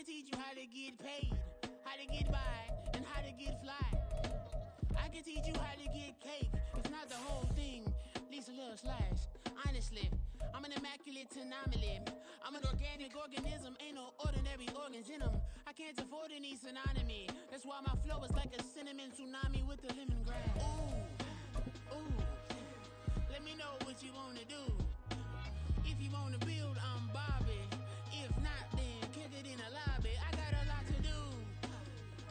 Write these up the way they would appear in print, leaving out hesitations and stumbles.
can teach you how to get paid, how to get by, and how to get fly. I can teach you how to get cake, if not the whole thing, at least a little slice. Honestly, I'm an immaculate anomaly. I'm an organic organism, ain't no ordinary organs in them. I can't afford any synonymy. That's why my flow is like a cinnamon tsunami with the lemongrass. Ooh, ooh, let me know what you wanna do. If you wanna build, I'm Bobby. If not, then kick it in a lobby. I got a lot to do.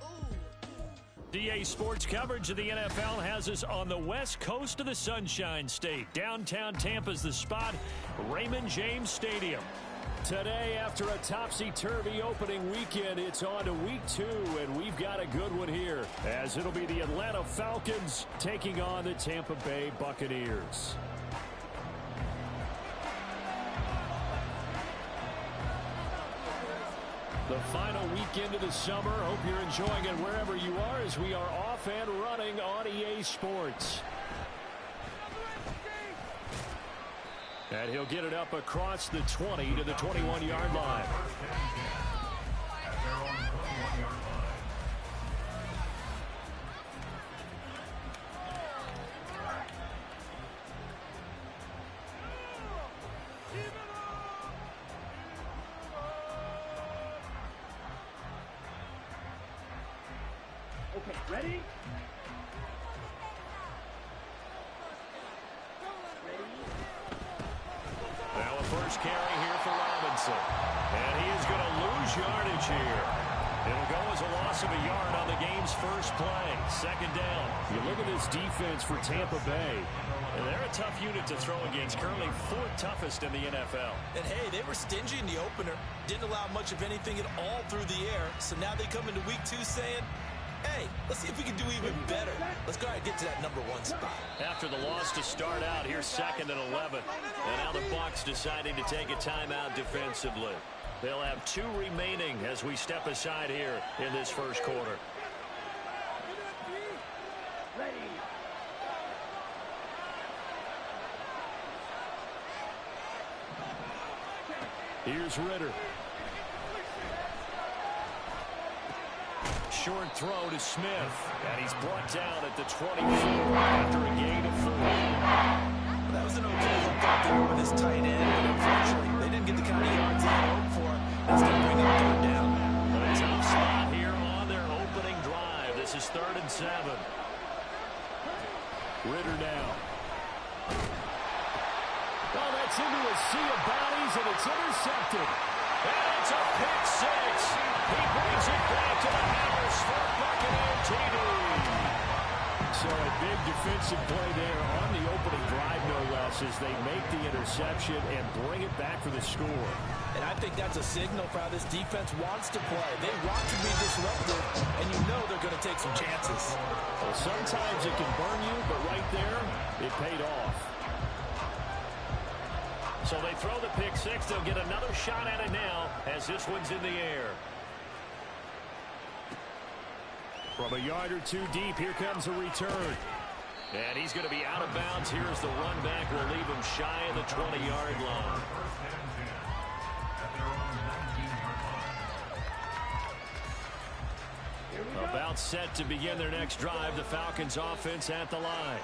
Ooh. DA Sports coverage of the NFL has us on the west coast of the Sunshine State. Downtown Tampa's the spot, Raymond James Stadium. Today, after a topsy-turvy opening weekend, it's on to week 2, and we've got a good one here, as it'll be the Atlanta Falcons taking on the Tampa Bay Buccaneers. The final weekend of the summer. Hope you're enjoying it wherever you are, as we are off and running on EA Sports. And he'll get it up across the 20 to the 21-yard line. Okay, ready? Now a first carry here for Robinson. And he is going to lose yardage here. It'll go as a loss of a yard on the game's first play. Second down. You look at this defense for Tampa Bay. And they're a tough unit to throw against, currently 4th toughest in the NFL. And, hey, they were stingy in the opener. Didn't allow much of anything at all through the air. So now they come into week 2 saying, hey, let's see if we can do even better. Let's go ahead and get to that number 1 spot. After the loss to start out, here's 2nd and 11. And now the Bucs deciding to take a timeout defensively. They'll have 2 remaining as we step aside here in this first quarter. Ready. Here's Ritter. Short throw to Smith, and he's brought down at the 24 after a gain of 4. That was an okay look out there with his tight end, but unfortunately, they didn't get the kind of yards they had hoped for. Instead of bringing up 3rd down. A tough spot here on their opening drive. This is 3rd and 7. Ritter now. Oh, that's into a sea of bodies, and it's intercepted. And it's a pick 6. He brings it back to the house for Buccaneer TD. So a big defensive play there on the opening drive, no less, as they make the interception and bring it back for the score. And I think that's a signal for how this defense wants to play. They want to be disruptive, and you know they're going to take some chances. Well, sometimes it can burn you, but right there, it paid off. So they throw the pick 6. They'll get another shot at it now as this one's in the air. From a yard or 2 deep, here comes a return. And he's going to be out of bounds here as the run back will leave him shy of the 20-yard line. About set to begin their next drive, the Falcons offense at the line.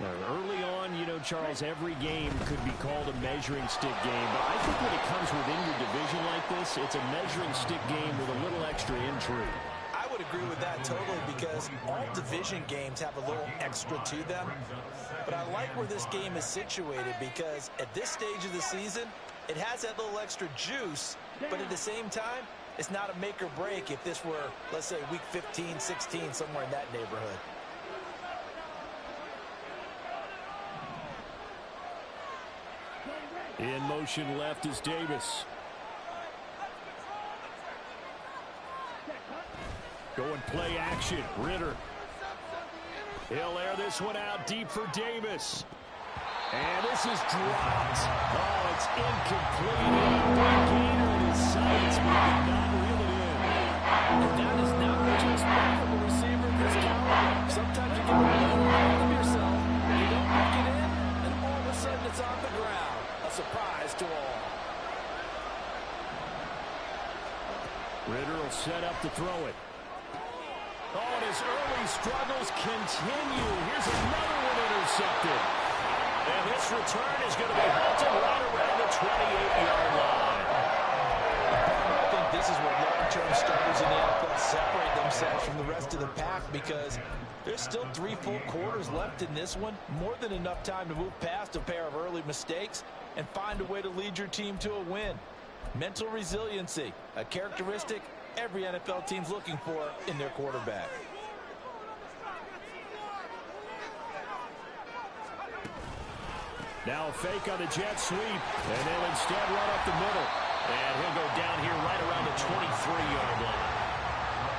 Now, early on, you know, Charles, every game could be called a measuring stick game. But I think when it comes within your division like this, it's a measuring stick game with a little extra intrigue. I would agree with that totally, because all division games have a little extra to them. But I like where this game is situated, because at this stage of the season, it has that little extra juice, but at the same time, it's not a make or break if this were, let's say, week 15, 16, somewhere in that neighborhood. In motion left is Davis. Going play action. Ritter. He'll air this one out deep for Davis. And this is dropped. Oh, it's incomplete. Big gainer in his sights, but he did not reel it in. And that is not what you expect from a receiver of this caliber. Sometimes you get a little ahead of yourself, you don't look it in, and all of a sudden it's on the ground. A surprise to all. Ritter will set up to throw it. Oh, and his early struggles continue. Here's another one intercepted. And this return is going to be halted right around the 28-yard line. I think this is where long-term starters in the NFL separate themselves from the rest of the pack, because there's still 3 full quarters left in this one. More than enough time to move past a pair of early mistakes and find a way to lead your team to a win. Mental resiliency, a characteristic every NFL team's looking for in their quarterback. Now a fake on the jet sweep, and they'll instead run up the middle. And he'll go down here right around the 23-yard line.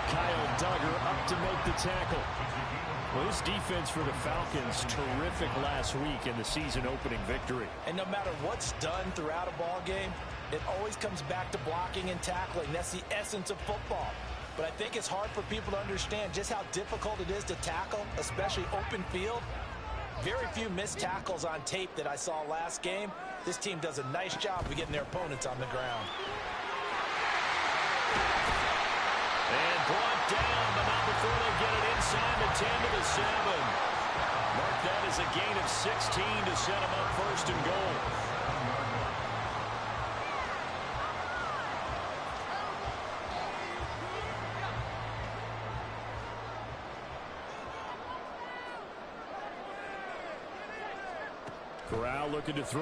Kyle Duggar up to make the tackle. Well, this defense for the Falcons, terrific last week in the season-opening victory. And no matter what's done throughout a ball game, it always comes back to blocking and tackling. That's the essence of football. But I think it's hard for people to understand just how difficult it is to tackle, especially open field. Very few missed tackles on tape that I saw last game. This team does a nice job of getting their opponents on the ground. And brought down, but not before they get it inside the 10 to the 7. Mark that as a gain of 16 to set them up first and goal. Corral looking to throw.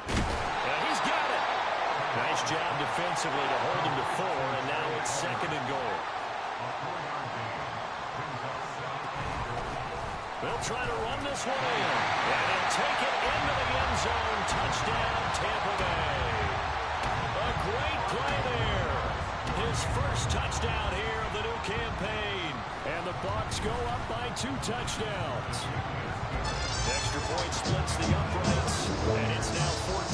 And he's got it. Nice job defensively to hold him to 4, and now it's 2nd and goal. They'll try to run this one in. And he'll take it into the end zone. Touchdown, Tampa Bay. A great play there. His first touchdown here of the new campaign. And the Bucs go up by 2 touchdowns. Extra point splits the uprights, and it's now 14-0.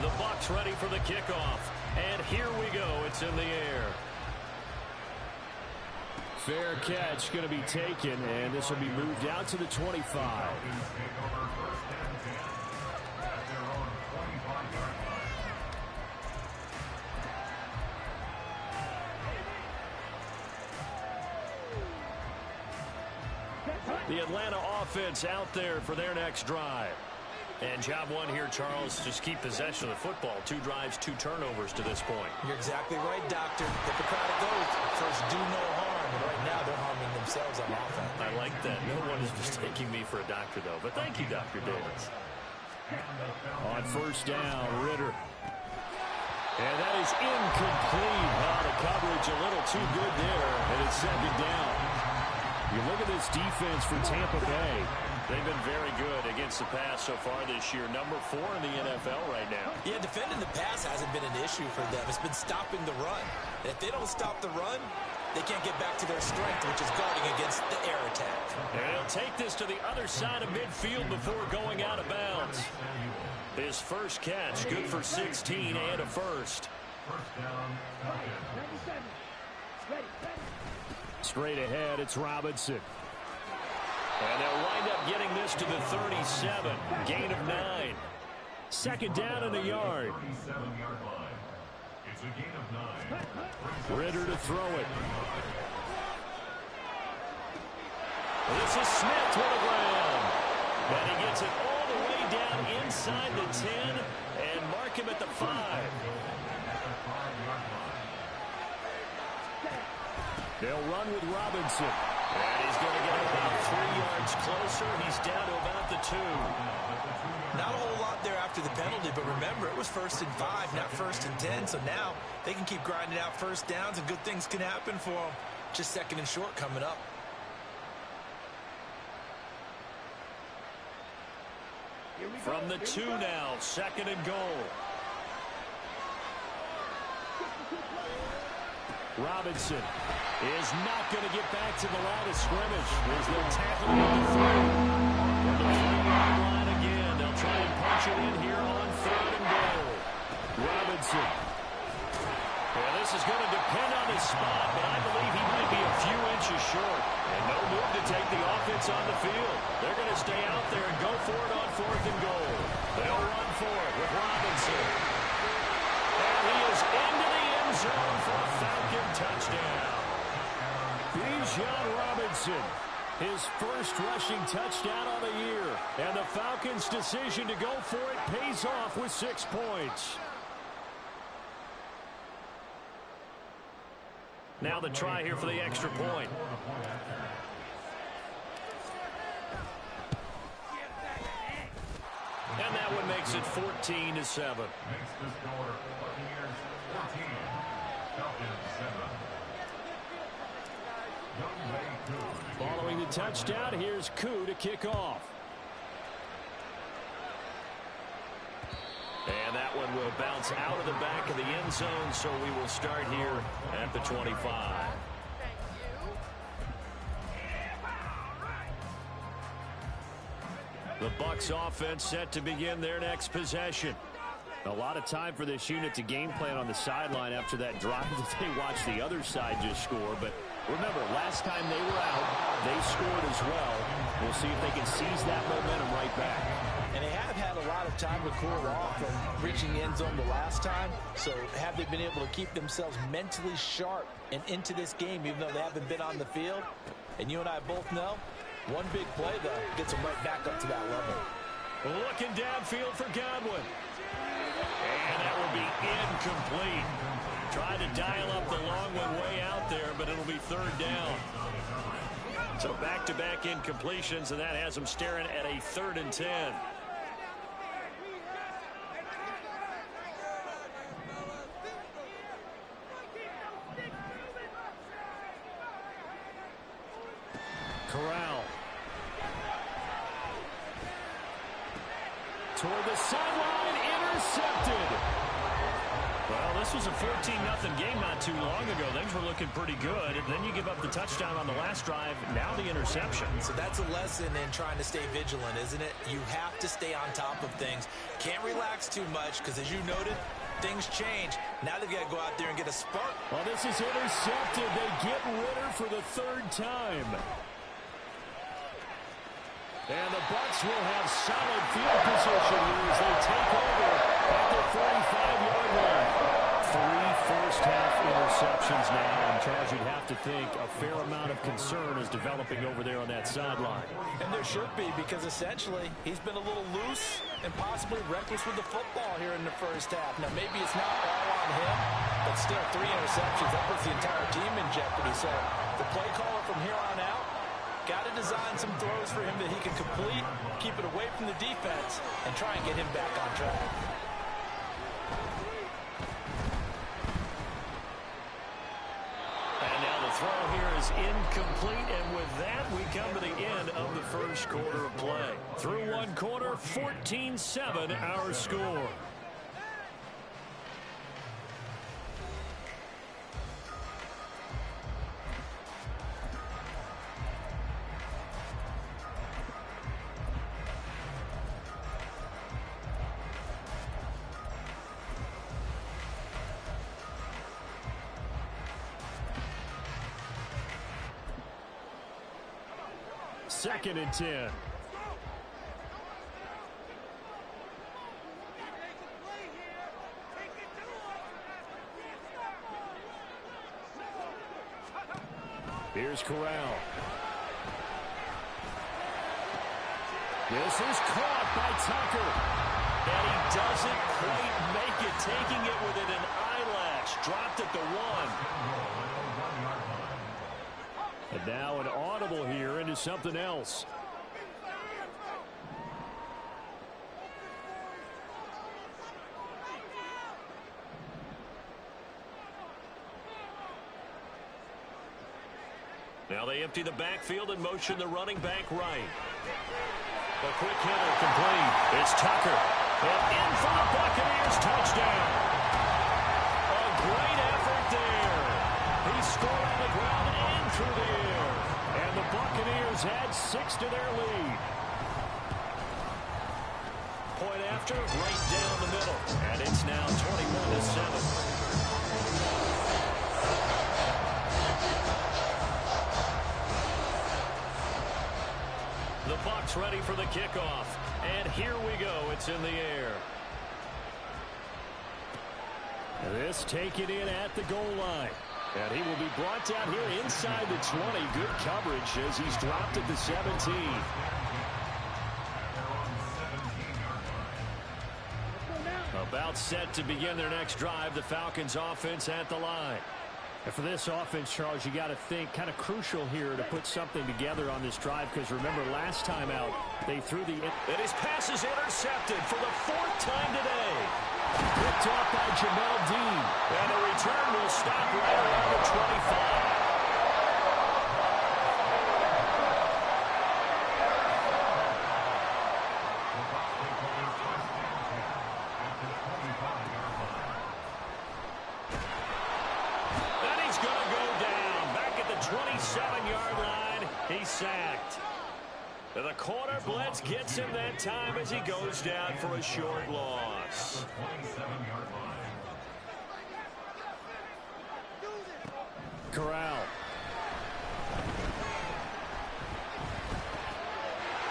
The Bucs ready for the kickoff. And here we go. It's in the air. Fair catch going to be taken, and this will be moved out to the 25. The Atlanta offense out there for their next drive. And job one here, Charles, just keep possession of the football. 2 drives, 2 turnovers to this point. You're exactly right, Doctor. Hippocratic oath. First, do no harm. And right now, they're harming themselves on offense. I like that. No one is mistaking me for a doctor, though. But thank you, Dr. Davis. On first down, Ritter. And that is incomplete. The coverage a little too good there. And it's 2nd down. You look at this defense for Tampa Bay. They've been very good against the pass so far this year. Number 4 in the NFL right now. Yeah, defending the pass hasn't been an issue for them. It's been stopping the run. And if they don't stop the run, they can't get back to their strength, which is guarding against the air attack. And he'll take this to the other side of midfield before going out of bounds. His first catch, good for 16 and a first. Straight ahead, it's Robinson. And they'll wind up getting this to the 37. Gain of 9. 2nd down and a yard. Ritter to throw it. This is Smith with a ground. And he gets it all the way down inside the 10 and mark him at the 5. They'll run with Robinson. And he's going to get about 3 yards closer. He's down to about the 2. Not a whole lot there after the penalty, but remember, it was 1st and 5, not 1st and 10. So now they can keep grinding out first downs, and good things can happen for them. Just 2nd and short coming up. From the 2 now, 2nd and goal. Robinson is not going to get back to the line of scrimmage. There's no tackling at the 3. And the 3-yard line again. They'll try and punch it in here on 3rd and goal. Robinson. And This is going to depend on his spot, but I believe he might be a few inches short. And no move to take the offense on the field. They're going to stay out there and go for it on 4th and goal. They'll run for it with Robinson. And he is into the end zone for a Falcon touchdown. Bijan Robinson, his first rushing touchdown on the year. And the Falcons' decision to go for it pays off with 6 points. Now the try here for the extra point. And that one makes it 14-7. Following the touchdown, here's Koo to kick off. And that one will bounce out of the back of the end zone, so we will start here at the 25. The Bucs offense set to begin their next possession. A lot of time for this unit to game plan on the sideline after that drive that they watched the other side just score. But remember, last time they were out, they scored as well. We'll see if they can seize that momentum right back. And they have had a lot of time to cool off from reaching the end zone the last time. So have they been able to keep themselves mentally sharp and into this game, even though they haven't been on the field? And you and I both know, one big play, though, gets them right back up to that level. Looking downfield for Godwin. And that will be incomplete. Tried to dial up the long one way out there, but it'll be 3rd down. So back-to-back incompletions, and that has them staring at a 3rd and 10. Corral. Toward the sideline, intercepted. Well, this was a 14-0 game not too long ago. Things were looking pretty good. And then you give up the touchdown on the last drive. Now the interception. So that's a lesson in trying to stay vigilant, isn't it? You have to stay on top of things. Can't relax too much because, as you noted, things change. Now they've got to go out there and get a spark. Well, this is intercepted. They get Ritter for the 3rd time. And the Bucs will have solid field position here as they take over at the 45-yard line. 3 first-half interceptions now, and Charles, you'd have to think a fair amount of concern is developing over there on that sideline. And there should be, because essentially he's been a little loose and possibly reckless with the football here in the first half. Now, maybe it's not all on him, but still 3 interceptions. That puts the entire team in jeopardy. So the play caller from here on out, got to design some throws for him that he can complete, keep it away from the defense, and try and get him back on track. And now the throw here is incomplete, and with that, we come to the end of the first quarter of play. Through one quarter, 14-7 our score. Second and 10. Here's Corral. This is caught by Tucker. And he doesn't quite make it, taking it within an eyelash. Dropped at the 1. And now an audible here into something else. Now they empty the backfield and motion the running back right. A quick hitter complete. It's Tucker. And in for the Buccaneers touchdown. A great effort there. He scored on the ground and through the air. And the Buccaneers add 6 to their lead. Point after, right down the middle. And it's now 21-7. gets ready for the kickoff. And here we go. It's in the air. This taken in at the goal line. And he will be brought down here inside the 20. Good coverage as he's dropped at the 17. About set to begin their next drive. The Falcons offense at the line. And for this offense, Charles, you got to think kind of crucial here to put something together on this drive, because remember last time out they threw the... And his pass is intercepted for the 4th time today. Picked off by Jamel Dean. And the return will stop right around the 25. And he's going to go down. Back at the 27-yard line. He's sacked. The corner blitz gets him that time as he goes down for a short loss. Corral.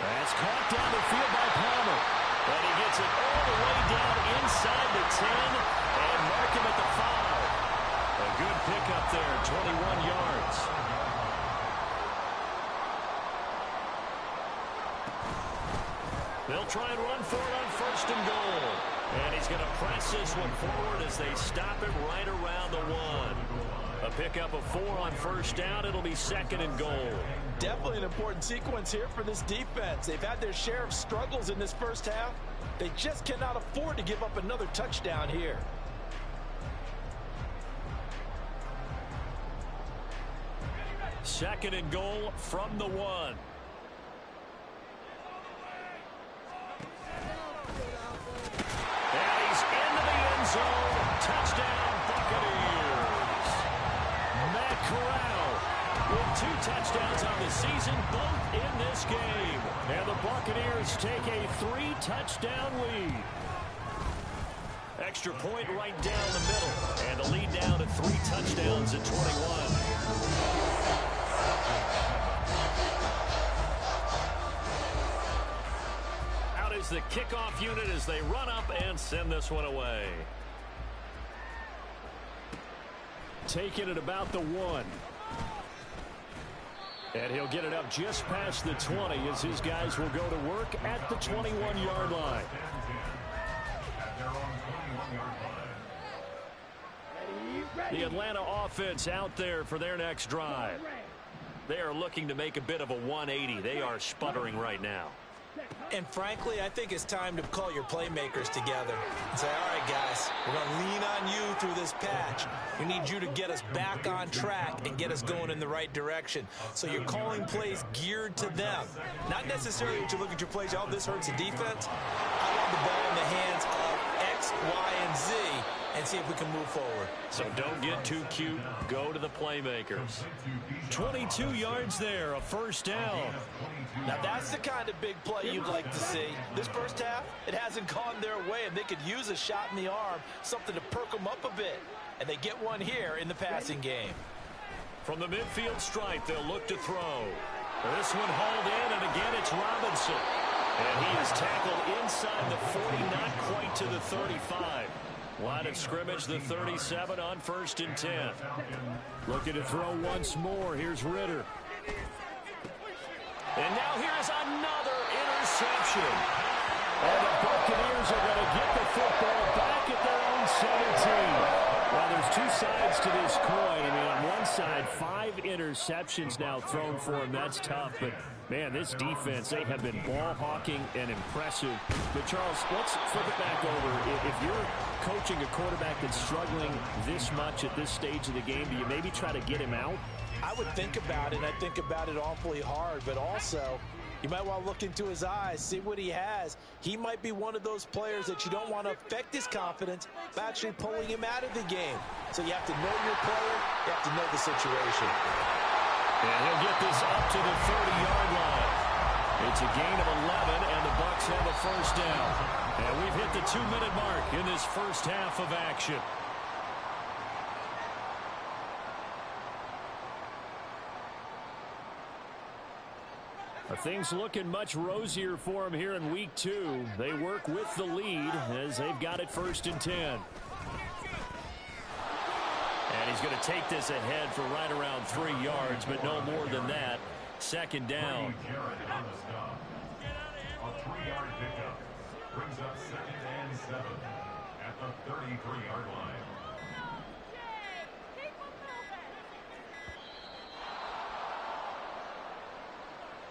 That's caught down the field by Palmer. But he gets it all the way down inside the 10 and mark him at the 5. A good pickup there, 21 yards. They'll try and run for it on 1st and goal. And he's going to press this one forward as they stop it right around the 1. A pickup of 4 on 1st down. It'll be 2nd and goal. Definitely an important sequence here for this defense. They've had their share of struggles in this first half. They just cannot afford to give up another touchdown here. Second and goal from the 1. And he's into the end zone. Touchdown, Buccaneers. Matt Corral with 2 touchdowns on the season, both in this game. And the Buccaneers take a 3-touchdown lead. Extra point right down the middle. And the lead down to 3 touchdowns at 21. Out is the kickoff unit as they run up and send this one away. Taking it about the 1. And he'll get it up just past the 20 as his guys will go to work at the 21-yard line. The Atlanta offense out there for their next drive. They are looking to make a bit of a 180. They are sputtering right now. And frankly, I think it's time to call your playmakers together and say, all right, guys, we're going to lean on you through this patch. We need you to get us back on track and get us going in the right direction. So you're calling plays geared to them. Not necessarily to look at your plays, oh, this hurts the defense. I want the ball in the hands of X, Y, and Z and see if we can move forward. So don't get too cute. Go to the playmakers. 22 yards there, a 1st down. Now that's the kind of big play you'd like to see. This first half, it hasn't gone their way, and they could use a shot in the arm, something to perk them up a bit. And they get one here in the passing game. From the midfield stripe, they'll look to throw. This one hauled in, and again it's Robinson. And he is tackled inside the 40, not quite to the 35. Line of scrimmage, the 37 on 1st and 10. Looking to throw once more. Here's Ritter. And now here's another interception. And the Buccaneers are going to get the football back at their own 17. Well, there's 2 sides to this coin. I mean, on one side, 5 interceptions now thrown for him. That's tough. But, man, this defense, they have been ball hawking and impressive. But, Charles, let's flip it back over. If you're coaching a quarterback that's struggling this much at this stage of the game, do you maybe try to get him out? I would think about it, and I think about it awfully hard, but also you might want to look into his eyes, see what he has. He might be one of those players that you don't want to affect his confidence by actually pulling him out of the game. So you have to know your player, you have to know the situation. And he'll get this up to the 30-yard line. It's a gain of 11, and the Bucs have a 1st down. And we've hit the 2-minute mark in this first half of action. Things looking much rosier for them here in week 2. They work with the lead as they've got it 1st and 10. And he's going to take this ahead for right around 3 yards, but no more than that. 2nd down. A 3-yard pickup brings up 2nd and 7 at the 33-yard line.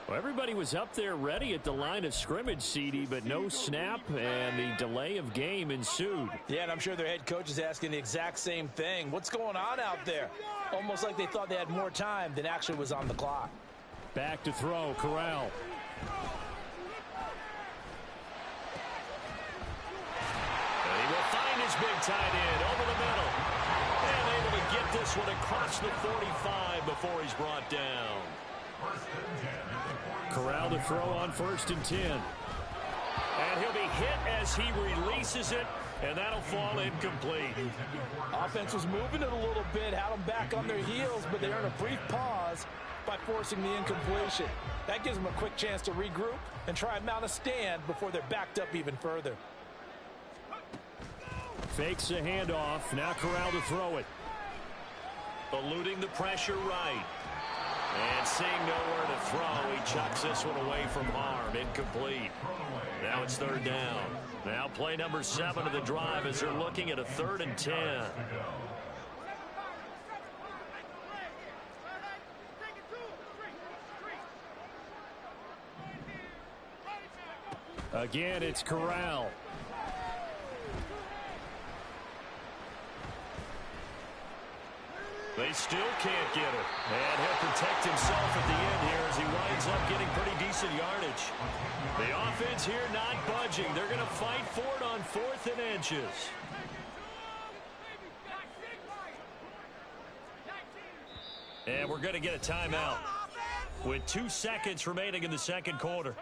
Well, everybody was up there ready at the line of scrimmage, CD, but no snap, and the delay of game ensued. Yeah, and I'm sure their head coach is asking the exact same thing. What's going on out there? Almost like they thought they had more time than actually was on the clock. Back to throw, Corral. And he will find his big tight end over the middle. And able to get this one across the 45 before he's brought down. Corral to throw on 1st and 10. And he'll be hit as he releases it, and that'll fall incomplete. Offense was moving it a little bit, had them back on their heels, but they earned a brief pause by forcing the incompletion. That gives them a quick chance to regroup and try and mount a stand before they're backed up even further. Fakes the handoff. Now Corral to throw it. Eluding the pressure right. And seeing nowhere to throw, he chucks this one away from harm. Incomplete. Now it's 3rd down. Now play number 7 of the drive as they're looking at a 3rd and 10. Again, it's Corral. They still can't get it. And he'll protect himself at the end here as he winds up getting pretty decent yardage. The offense here not budging. They're going to fight for it on 4th and inches. And we're going to get a timeout with 2 seconds remaining in the 2nd quarter.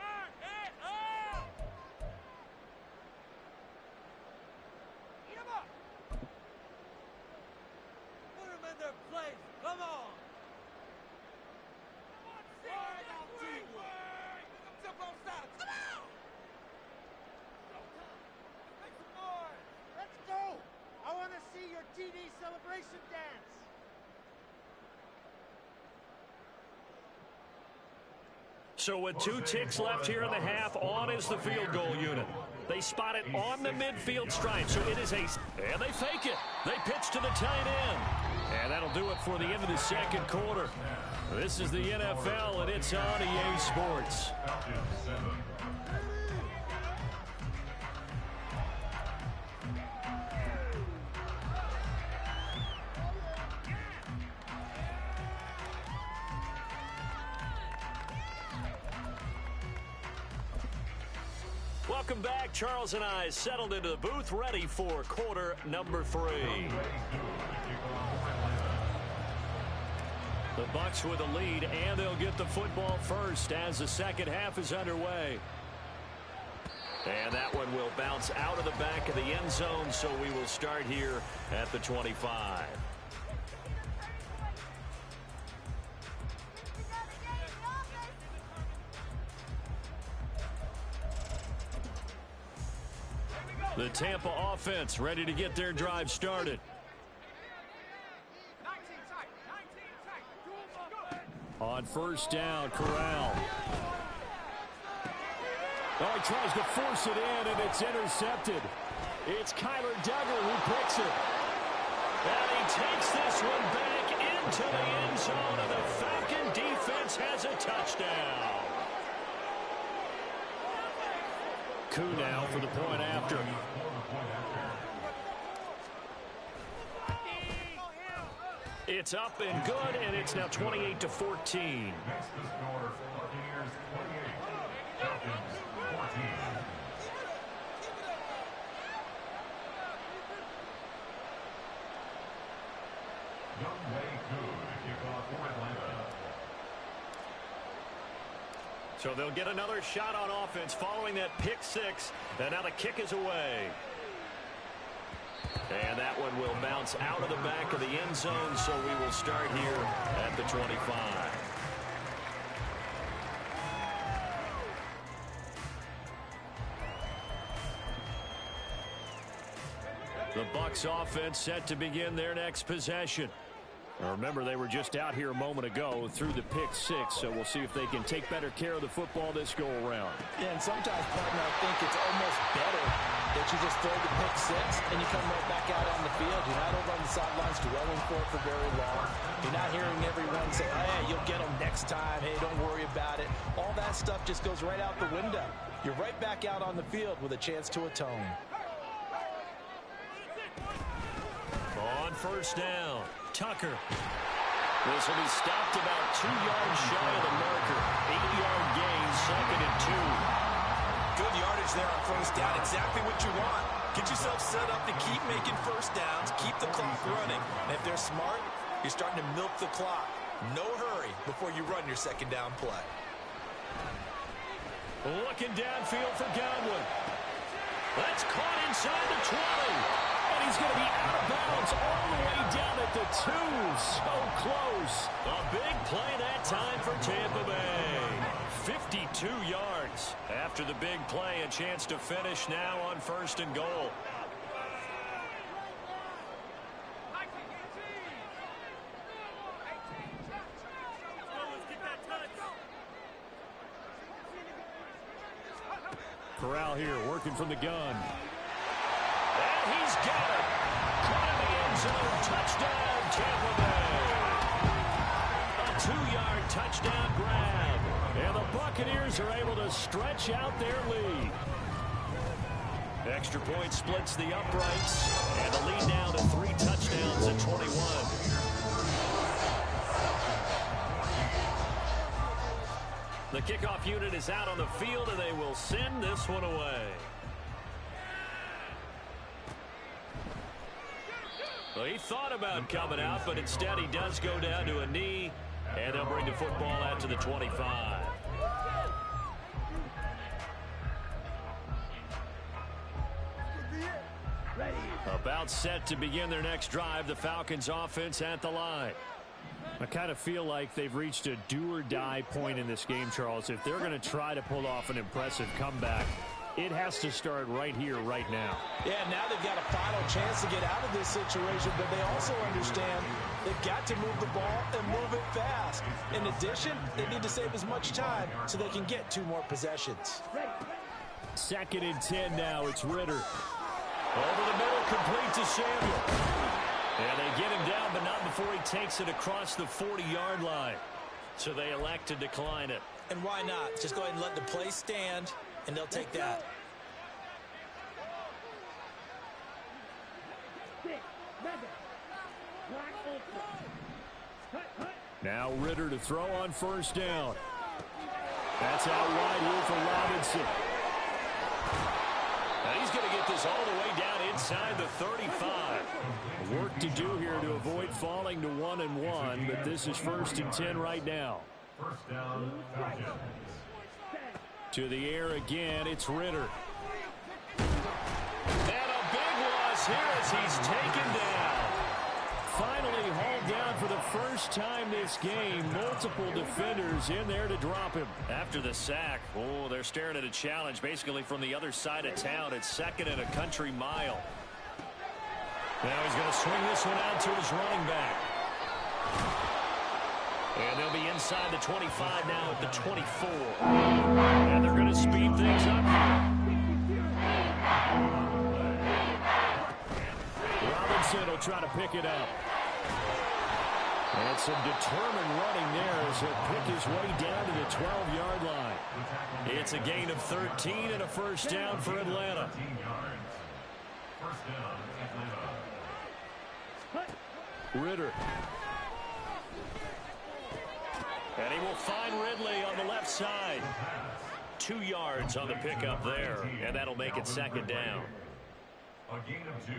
So with 2 ticks left here in the half, on is the field goal unit. They spot it on the midfield stripe, so it is a... And they fake it. They pitch to the tight end. And that'll do it for the end of the 2nd quarter. This is the NFL, and it's on EA Sports. Welcome back. Charles and I settled into the booth, ready for quarter number 3. The Bucs with a lead, and they'll get the football first as the 2nd half is underway. And that one will bounce out of the back of the end zone, so we will start here at the 25. The Tampa offense ready to get their drive started. On 1st down, Corral. Oh, he tries to force it in, and it's intercepted. It's Kyler Duggar who picks it. And he takes this one back into the end zone, and the Falcon defense has a touchdown. Coup now for the point after. It's up and good, and it's now 28-14. Next to score, Buccaneers 28, Falcons 14. Younghoe Koo to kick off for Atlanta. So they'll get another shot on offense following that pick 6, and now the kick is away. And that one will bounce out of the back of the end zone, so we will start here at the 25. Bucs offense set to begin their next possession. Now remember, they were just out here a moment ago through the pick six, so we'll see if they can take better care of the football this go-around. Yeah, and sometimes, partner, I think it's almost better that you just throw the pick six and you come right back out on the field. You're not over on the sidelines dwelling for it for very long. You're not hearing everyone say, hey, you'll get them next time. Hey, don't worry about it. All that stuff just goes right out the window. You're right back out on the field with a chance to atone. On first down, Tucker. This will be stopped about 2 yards shy of the marker. 8-yard gain, 2nd and 2. Good yardage there on first down. Exactly what you want. Get yourself set up to keep making first downs, keep the clock running. And if they're smart, you're starting to milk the clock. No hurry before you run your second down play. Looking downfield for Godwin. That's caught inside the 20. And he's going to be out of bounds all the way down at the 2. So close. A big play that time for Tampa Bay. 52 yards. After the big play, a chance to finish now on 1st and goal. Corral here working from the gun. And he's got it. Caught in the end zone. Touchdown, Tampa Bay. A 2-yard touchdown grab. And the Buccaneers are able to stretch out their lead. Extra point splits the uprights. And the lead now to 3 touchdowns at 21. The kickoff unit is out on the field, and they will send this one away. Well, he thought about coming out, but instead he does go down to a knee, and they'll bring the football out to the 25. About set to begin their next drive, the Falcons offense at the line. I kind of feel like they've reached a do-or-die point in this game, Charles. If they're going to try to pull off an impressive comeback, it has to start right here, right now. Yeah, now they've got a final chance to get out of this situation, but they also understand they've got to move the ball and move it fast. In addition, they need to save as much time so they can get 2 more possessions. 2nd and 10 now. It's Ritter. Over the middle, complete to Samuel. And they get him down, but not before he takes it across the 40-yard line. So they elect to decline it. And why not? Just go ahead and let the play stand, and they'll take that. Now Ritter to throw on first down. That's out wide here for Robinson. Now he's going to get this all the way down inside the 35. Work to do here to avoid falling to 1-1, but this is 1st and 10 right now. First down, Falcons. To the air again, it's Ritter. And a big loss here as he's taken down. Finally hauled down for the first time this game. Multiple defenders in there to drop him. After the sack, oh, they're staring at a challenge basically from the other side of town. It's 2nd and a country mile. Now he's going to swing this one out to his running back. And they'll be inside the 25 now at the 24. And they're going to speed things up here. Robinson will try to pick it up. And some determined running there as he'll pick his way down to the 12-yard line. It's a gain of 13 and a first down for Atlanta. First down, Atlanta. Ritter. And he will find Ridley on the left side. 2 yards on the pickup there, and that'll make it 2nd down. A gain of 2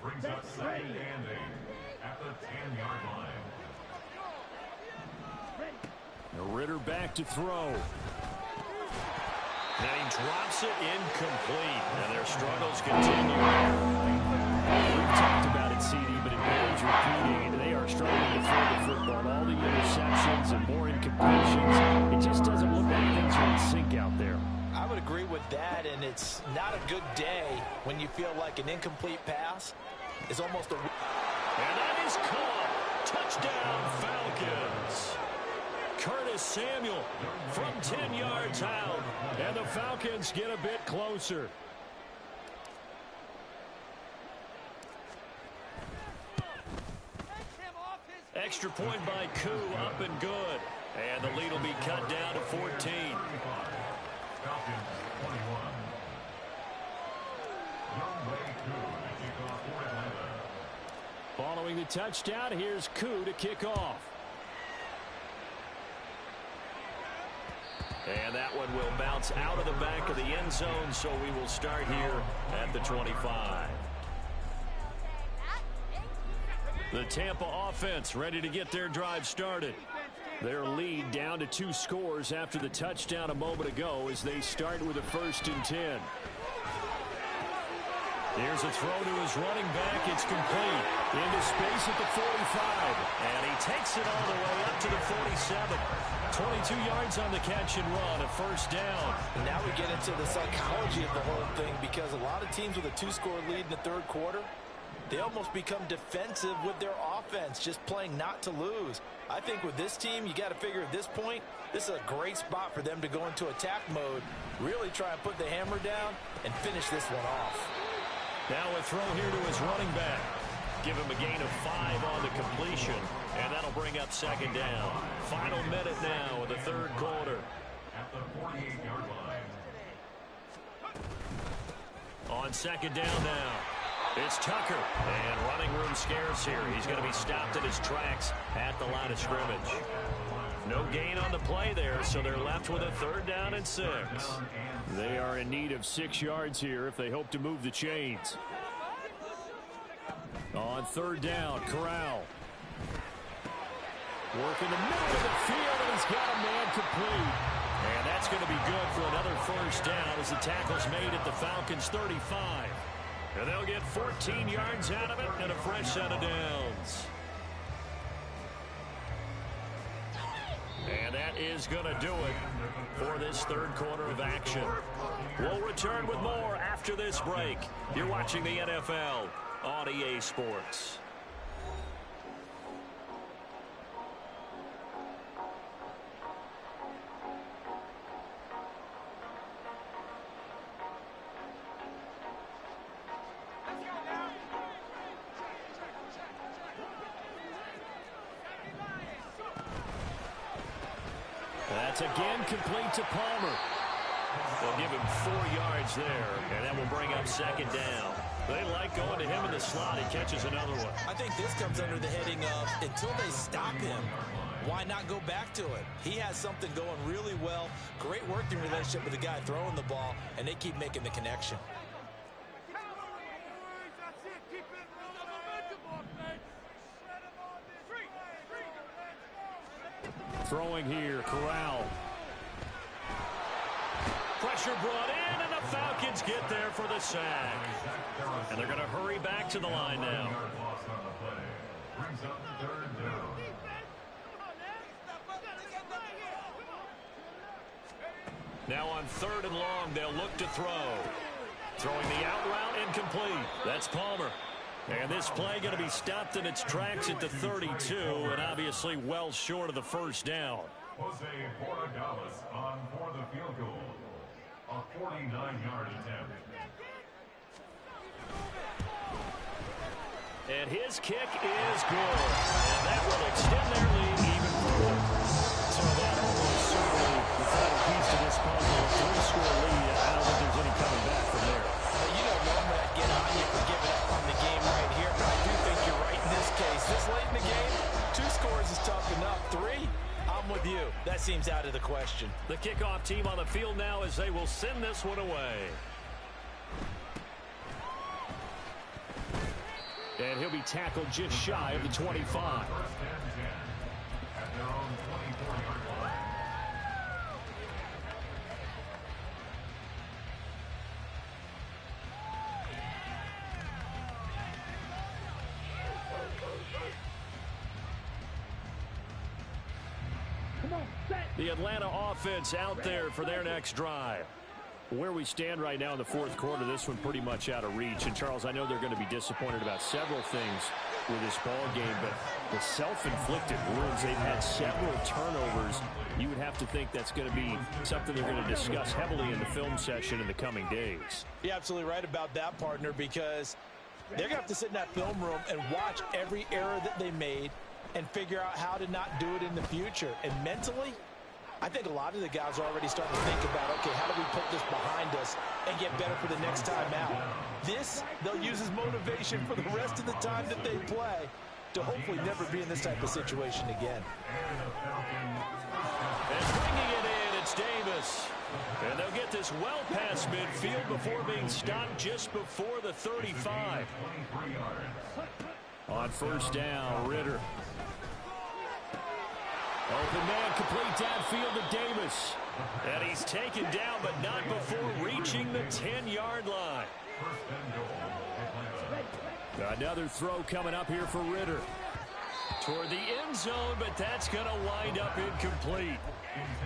brings up 2nd and 8 at the 10-yard line. Ritter back to throw. And he drops it incomplete, and their struggles continue. We've talked about it, CD, but it bears repeating. They are struggling to throw the football. All the interceptions and more incompletions. It just doesn't look like things are in sync out there. I would agree with that, and it's not a good day when you feel like an incomplete pass is almost a... And that is caught. Touchdown, Falcons. Curtis Samuel from 10 yards out. And the Falcons get a bit closer. Extra point by Koo, up and good. And the lead will be cut down to 14. Falcons 21. Younghoe Koo to kick off for Atlanta. Following the touchdown, here's Koo to kick off. And that one will bounce out of the back of the end zone, so we will start here at the 25. The Tampa offense ready to get their drive started. Their lead down to 2 scores after the touchdown a moment ago as they start with a 1st and 10. Here's a throw to his running back. It's complete. Into space at the 45. And he takes it all the way up to the 47. 22 yards on the catch and run, a 1st down. And now we get into the psychology of the whole thing, because a lot of teams with a 2-score lead in the 3rd quarter, they almost become defensive with their offense, just playing not to lose. I think with this team, you got to figure at this point, this is a great spot for them to go into attack mode, really try and put the hammer down and finish this one off. Now a throw here to his running back. Give him a gain of 5 on the completion, and that'll bring up 2nd down. Final minute now of the 3rd quarter. At the 48-yard line. On 2nd down now. It's Tucker, and running room scarce here. He's going to be stopped in his tracks at the line of scrimmage. No gain on the play there, so they're left with a 3rd down and 6. They are in need of 6 yards here if they hope to move the chains. On 3rd down, Corral. Working the middle of the field, and he's got a man complete. And that's going to be good for another 1st down as the tackle's made at the Falcons' 35. And they'll get 14 yards out of it and a fresh set of downs. And that is going to do it for this 3rd quarter of action. We'll return with more after this break. You're watching the NFL on EA Sports. That's again complete to Palmer. They'll give him 4 yards there, and that will bring up 2nd down. They like going to him in the slot. He catches another one. I think this comes under the heading of, until they stop him, why not go back to it? He has something going really well. Great working relationship with the guy throwing the ball, and they keep making the connection. Throwing here, Corral. Pressure brought in, and the Falcons get there for the sack. And they're going to hurry back to the line now. Brings up 3rd down. Now on 3rd and long, they'll look to throw. Throwing the out route incomplete. That's Palmer. And this play going to be stopped in its tracks at the 32, and obviously well short of the 1st down. Jose Borregales on for the field goal. A 49-yard attempt. And his kick is good. And that will extend their lead even further. So that almost certainly the final piece to this puzzle. A 3-score lead. I don't think there's any coming back from there. You don't want that get on you for giving up on the game right here, but I do think you're right in this case. This late in the game, 2 scores is tough enough. 3, I'm with you. That seems out of the question. The kickoff team on the field now as they will send this one away. And he'll be tackled just shy of the 25. 1st and 10 at their own 24-yard line. The Atlanta offense out there for their next drive. Where we stand right now in the fourth quarter, this one pretty much out of reach. And, Charles, I know they're going to be disappointed about several things with this ball game, but the self-inflicted wounds, they've had several turnovers. You would have to think that's going to be something they're going to discuss heavily in the film session in the coming days. You're absolutely right about that, partner, because they're going to have to sit in that film room and watch every error that they made and figure out how to not do it in the future. And mentally, I think a lot of the guys are already starting to think about, okay, how do we put this behind us and get better for the next time out? This, they'll use as motivation for the rest of the time that they play to hopefully never be in this type of situation again. And bringing it in, it's Davis. And they'll get this well past midfield before being stopped just before the 35. On first down, Ritter. Open man, complete downfield to Davis. And he's taken down, but not before reaching the 10-yard line. Another throw coming up here for Ritter. Toward the end zone, but that's going to wind up incomplete.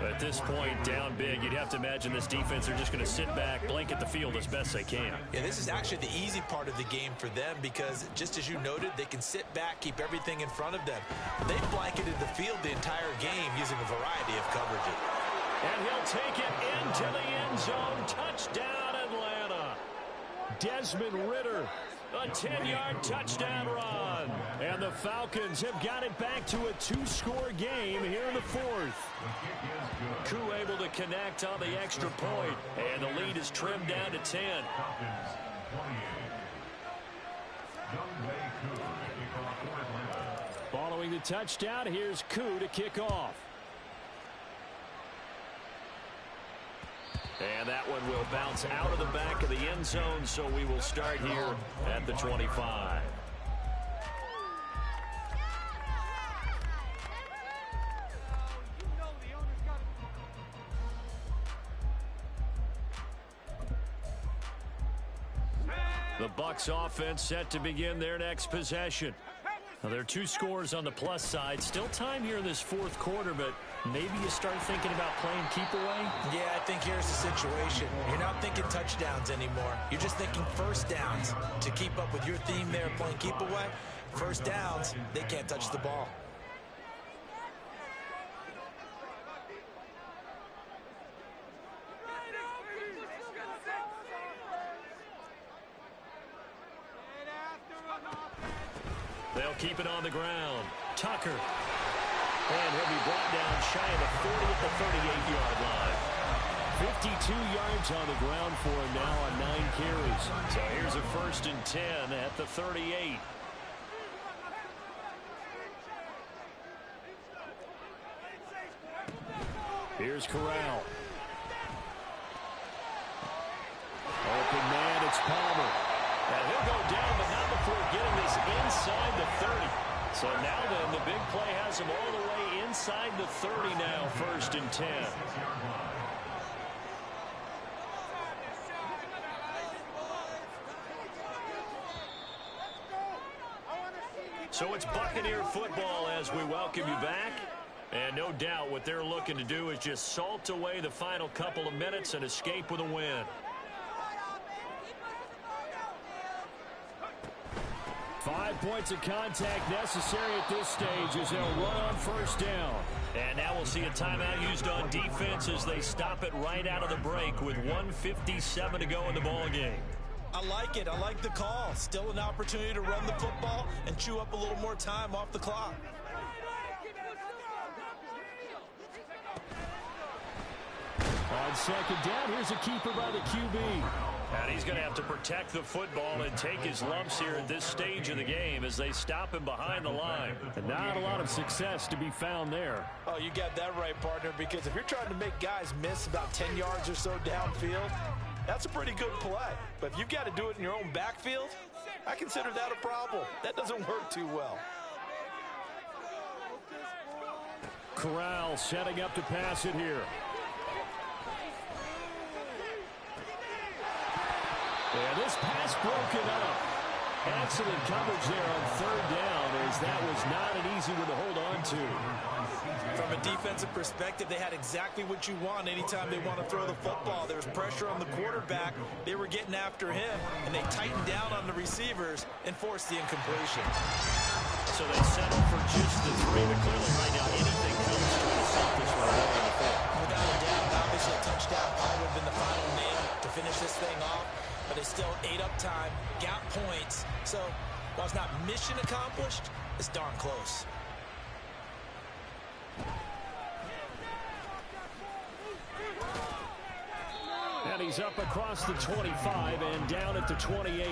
At this point, down big, you'd have to imagine this defense are just going to sit back, blanket the field as best they can. Yeah, this is actually the easy part of the game for them because, just as you noted, they can sit back, keep everything in front of them. They blanketed the field the entire game using a variety of coverages. And he'll take it into the end zone. Touchdown, Atlanta. Desmond Ritter. A 10-yard touchdown run. And the Falcons have got it back to a 2-score game here in the fourth. Koo able to connect on the extra point. And the lead is trimmed down to 10. Following the touchdown, here's Koo to kick off. And that one will bounce out of the back of the end zone, so we will start here at the 25. The Bucs offense set to begin their next possession. Now, there are 2 scores on the plus side. Still time here in this fourth quarter, but maybe you start thinking about playing keep away? Yeah, I think here's the situation. You're not thinking touchdowns anymore. You're just thinking first downs. To keep up with your theme there, playing keep away, first downs, they can't touch the ball. They'll keep it on the ground. Tucker. And he'll be brought down shy of the 40 at the 38-yard line. 52 yards on the ground for him now on 9 carries. So here's a 1st and 10 at the 38. Here's Corral. Open man, it's Palmer. And he'll go down, but not before getting this inside the 30. So now then, the big play has him all the way inside the 30 now, 1st and 10. So it's Buccaneer football as we welcome you back. And no doubt what they're looking to do is just salt away the final couple of minutes and escape with a win. 5 points of contact necessary at this stage as they'll run on first down. And now we'll see a timeout used on defense as they stop it right out of the break with 1:57 to go in the ball game. I like it. I like the call. Still an opportunity to run the football and chew up a little more time off the clock. On second down, here's a keeper by the QB. And he's going to have to protect the football and take his lumps here at this stage of the game as they stop him behind the line. And not a lot of success to be found there. Oh, you got that right, partner, because if you're trying to make guys miss about 10 yards or so downfield, that's a pretty good play. But if you've got to do it in your own backfield, I consider that a problem. That doesn't work too well. Corral setting up to pass it here. And this pass broken up. Excellent coverage there on 3rd down as that was not an easy one to hold on to. From a defensive perspective, they had exactly what you want anytime they want to throw the football. There was pressure on the quarterback. They were getting after him, and they tightened down on the receivers and forced the incompletion. So they settle for just the 3, but clearly right now anything comes to an assault this one on the field. Without a doubt, obviously a touchdown probably would have been the final nail to finish this thing off, but they still ate up time, got points. So while it's not mission accomplished, it's darn close. And he's up across the 25 and down at the 28.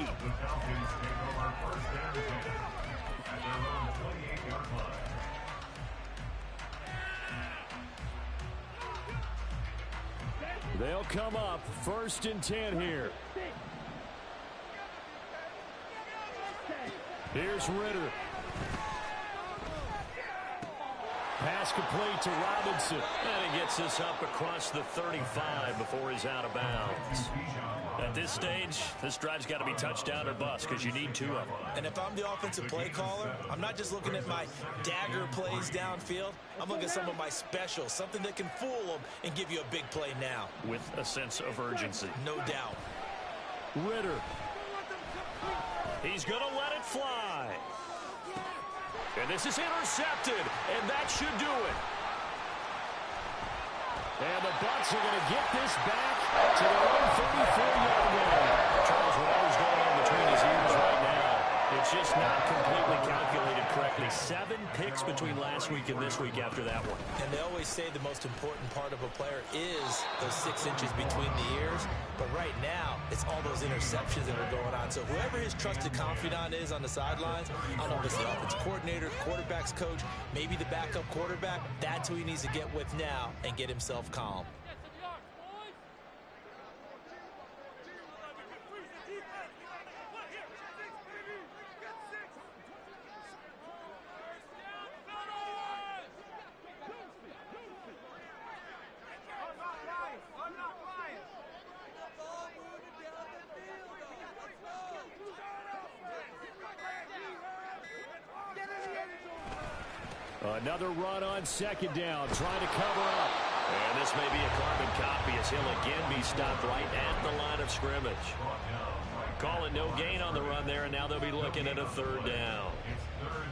They'll come up 1st and 10 here. Here's Ritter. Pass complete to Robinson. And he gets this up across the 35 before he's out of bounds. At this stage, this drive's got to be touchdown or bust because you need 2 of them. And if I'm the offensive play caller, I'm not just looking at my dagger plays downfield. I'm looking at some of my specials, something that can fool them and give you a big play now. With a sense of urgency. No doubt. Ritter. He's going to let it fly. And this is intercepted, and that should do it. And the Bucs are going to get this back to their own 34-yard line. Charles Waller's going on between his ears right now. It's just not completely calculated correctly. 7 picks between last week and this week after that one. And they always say the most important part of a player is those 6 inches between the ears. But right now, it's all those interceptions that are going on. So whoever his trusted confidant is on the sidelines, I don't know if it's the offense coordinator, quarterback's coach, maybe the backup quarterback, that's who he needs to get with now and get himself calm. Another run on 2nd down, trying to cover up. And this may be a carbon copy as he'll again be stopped right at the line of scrimmage. Calling no gain on the run there, and now they'll be looking at a 3rd down. It's 3rd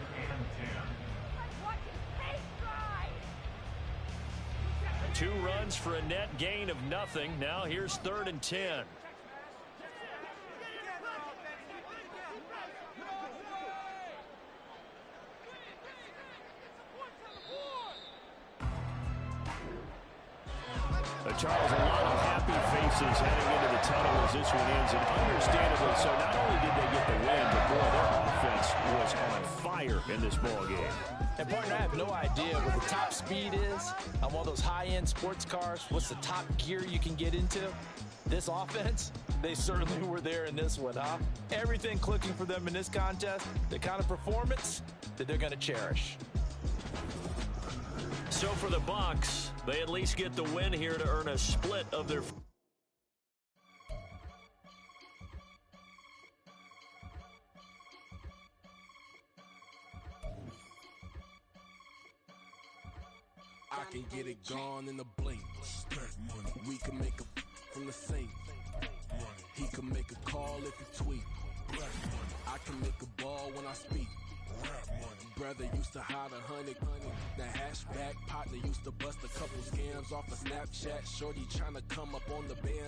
and 10. 2 runs for a net gain of nothing. Now here's 3rd and 10. Charles, a lot of happy faces heading into the tunnel as this one ends, and understandably so. Not only did they get the win, but boy, their offense was on fire in this ball game. And partner, I have no idea what the top speed is on one of those high-end sports cars. What's the top gear you can get into? This offense, they certainly were there in this one, huh? Everything clicking for them in this contest, the kind of performance that they're going to cherish. So for the Bucs, they at least get the win here to earn a split of their... I can get it gone in a blink. We can make a from the sink. He can make a call if he tweet. I can make a ball when I speak. Brother used to hide 100. The hatchback partner used to bust a couple scams off of Snapchat. Shorty trying to come up on the band.